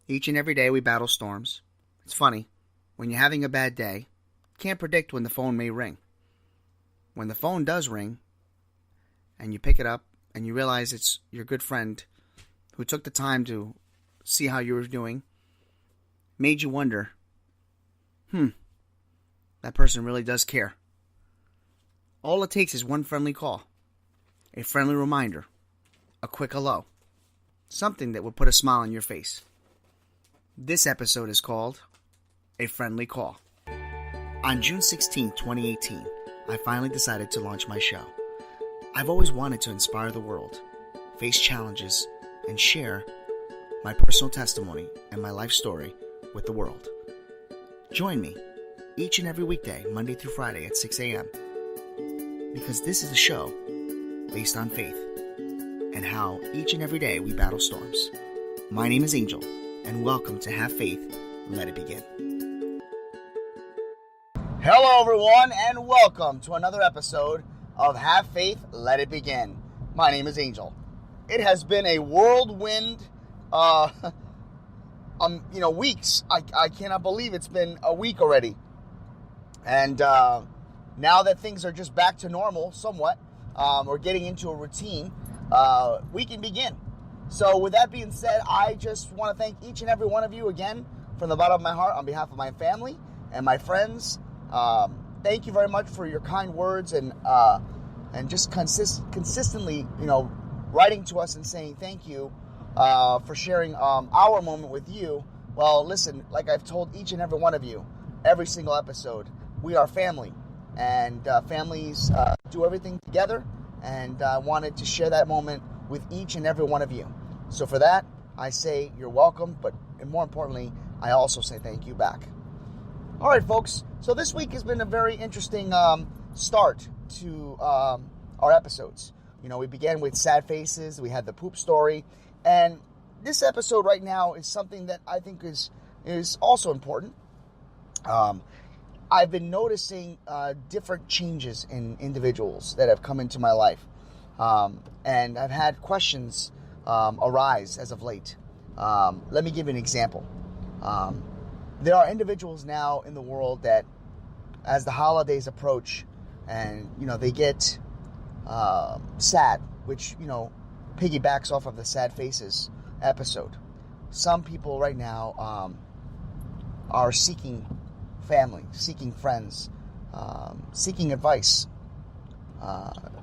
Each and every day we battle storms. It's funny, when you're having a bad day, you can't predict when the phone may ring. When the phone does ring, and you pick it up, and you realize it's your good friend who took the time to see how you were doing, made you wonder, that person really does care. All it takes is one friendly call, a friendly reminder, a quick hello, something that would put a smile on your face. This episode is called A Friendly Call. On June 16, 2018, I finally decided to launch my show. I've always wanted to inspire the world, face challenges, and share my personal testimony and my life story with the world. Join me each and every weekday, Monday through Friday at 6 a.m. because this is a show based on faith and how each and every day we battle storms. My name is Angel, and welcome to Have Faith, Let It Begin. Hello everyone, and welcome to another episode of Have Faith, Let It Begin. My name is Angel. It has been a whirlwind weeks. I cannot believe it's been a week already. And now that things are just back to normal somewhat, or getting into a routine, we can begin. So with that being said, I just want to thank each and every one of you again from the bottom of my heart on behalf of my family and my friends. Thank you very much for your kind words and just consistently, writing to us and saying thank you for sharing our moment with you. Well, listen, like I've told each and every one of you, every single episode, we are family, and families do everything together, and I wanted to share that moment with each and every one of you. So for that, I say you're welcome, but more importantly, I also say thank you back. All right, folks, so this week has been a very interesting start to our episodes. We began with sad faces, we had the poop story, and this episode right now is something that I think is also important. I've been noticing different changes in individuals that have come into my life. And I've had questions arise as of late. Let me give you an example. There are individuals now in the world that, as the holidays approach, and they get sad, which piggybacks off of the sad faces episode. Some people right now are seeking family, seeking friends, seeking advice,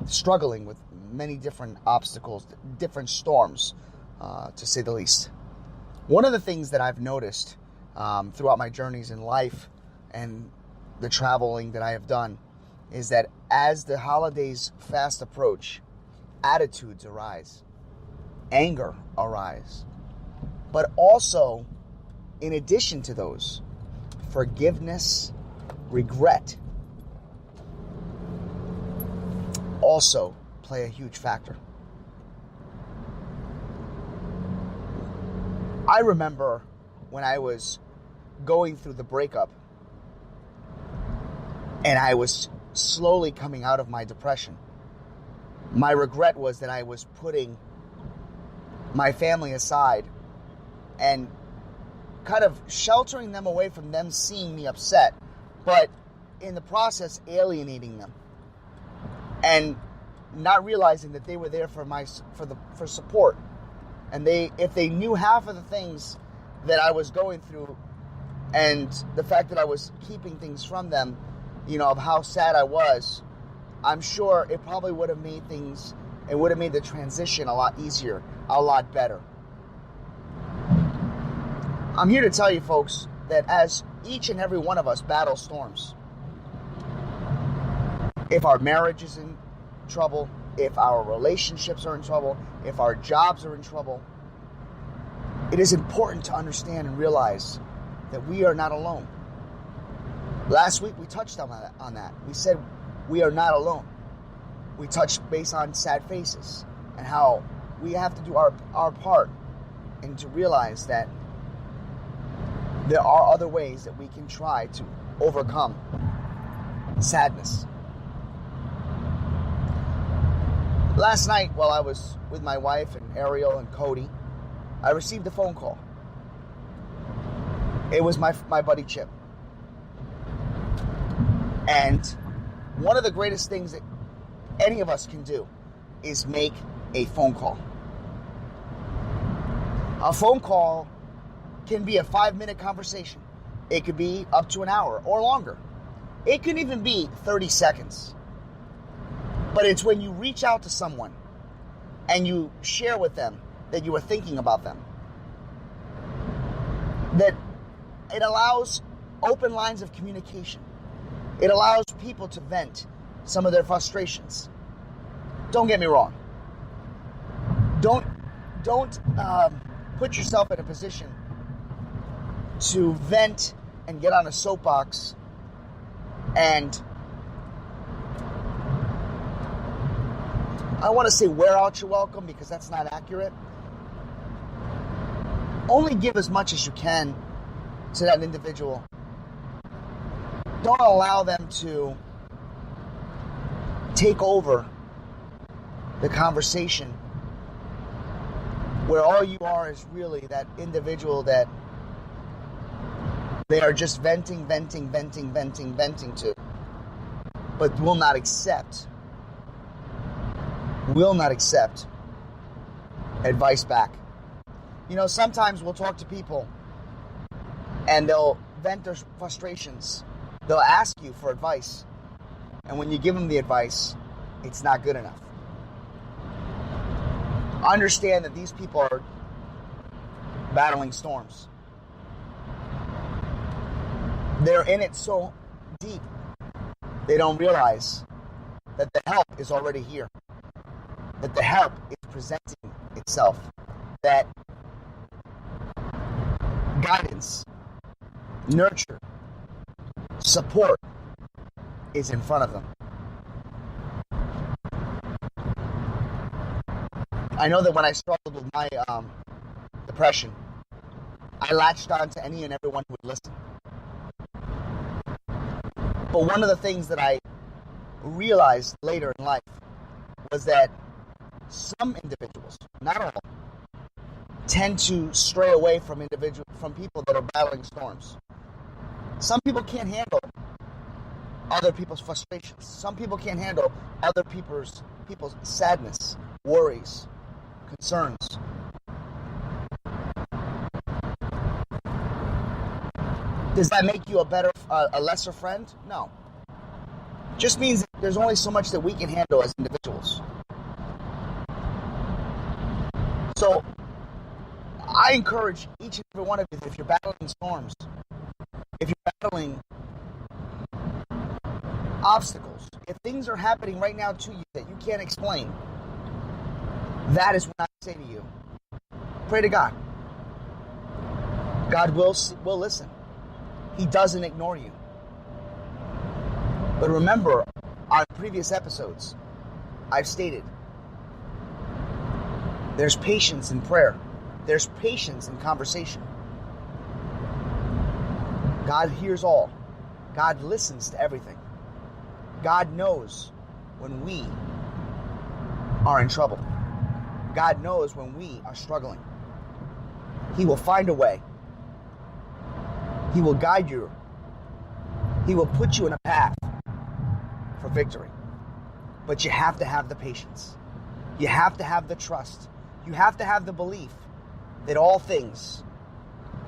struggling with many different obstacles, different storms, to say the least. One of the things that I've noticed throughout my journeys in life and the traveling that I have done is that as the holidays fast approach, attitudes arise, anger arise, but also, in addition to those, forgiveness, regret also play a huge factor. I remember when I was going through the breakup and I was slowly coming out of my depression. My regret was that I was putting my family aside and kind of sheltering them away from them seeing me upset, but in the process alienating them and not realizing that they were there for support. And if they knew half of the things that I was going through and the fact that I was keeping things from them, of how sad I was, I'm sure it probably would have made the transition a lot easier, a lot better. I'm here to tell you, folks, that as each and every one of us battle storms, if our marriage is in trouble, if our relationships are in trouble, if our jobs are in trouble, it is important to understand and realize that we are not alone. Last week we touched on that. We said we are not alone. We touched base on sad faces and how we have to do our part and to realize that there are other ways that we can try to overcome sadness. Last night, while I was with my wife and Ariel and Cody, I received a phone call. It was my buddy Chip. And one of the greatest things that any of us can do is make a phone call. A phone call can be a 5-minute conversation. It could be up to an hour or longer. It could even be 30 seconds. But it's when you reach out to someone and you share with them that you are thinking about them, that it allows open lines of communication. It allows people to vent some of their frustrations. Don't get me wrong. Don't put yourself in a position to vent and get on a soapbox and, I want to say wear out your welcome, because that's not accurate. Only give as much as you can to that individual. Don't allow them to take over the conversation where all you are is really that individual that they are just venting to, but will not accept advice back. You know, sometimes we'll talk to people and they'll vent their frustrations. They'll ask you for advice. And when you give them the advice, it's not good enough. Understand that these people are battling storms. They're in it so deep, they don't realize that the help is already here. That the help is presenting itself. That guidance, nurture, support is in front of them. I know that when I struggled with my depression, I latched on to any and everyone who would listen. But one of the things that I realized later in life was that some individuals, not all, tend to stray away from people that are battling storms. Some people can't handle other people's frustrations. Some people can't handle other people's sadness, worries, concerns. Does that make you a lesser friend? No. Just means that there's only so much that we can handle as individuals. So, I encourage each and every one of you that if you're battling storms, if you're battling obstacles, if things are happening right now to you that you can't explain, that is when I say to you, pray to God. God will listen. He doesn't ignore you. But remember, on previous episodes, I've stated, there's patience in prayer. There's patience in conversation. God hears all. God listens to everything. God knows when we are in trouble. God knows when we are struggling. He will find a way. He will guide you. He will put you in a path for victory. But you have to have the patience. You have to have the trust. You have to have the belief that all things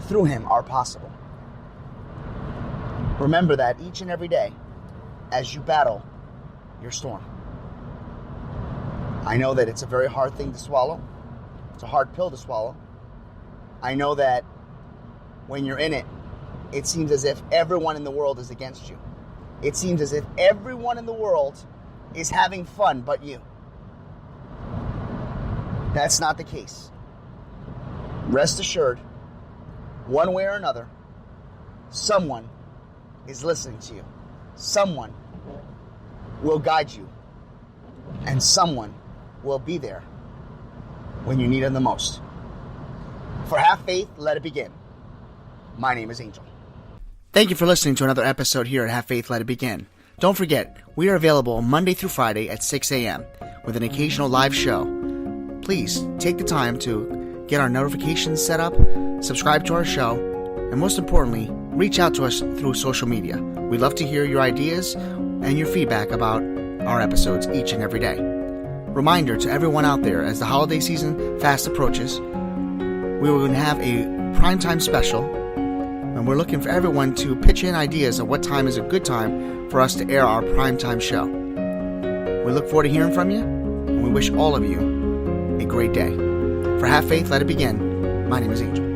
through Him are possible. Remember that each and every day as you battle your storm. I know that it's a very hard thing to swallow. It's a hard pill to swallow. I know that when you're in it, it seems as if everyone in the world is against you. It seems as if everyone in the world is having fun but you. That's not the case. Rest assured, one way or another, someone is listening to you. Someone will guide you. And someone will be there when you need them the most. For Have Faith, let it begin. My name is Angel. Thank you for listening to another episode here at Have Faith, Let It Begin. Don't forget, we are available Monday through Friday at 6 a.m. with an occasional live show. Please take the time to get our notifications set up, subscribe to our show, And most importantly, reach out to us through social media. We'd love to hear your ideas and your feedback about our episodes each and every day. Reminder to everyone out there, as the holiday season fast approaches, we will have a primetime special, and we're looking for everyone to pitch in ideas of what time is a good time for us to air our primetime show. We look forward to hearing from you, and we wish all of you a great day. For Have Faith, Let It Begin, my name is Angel.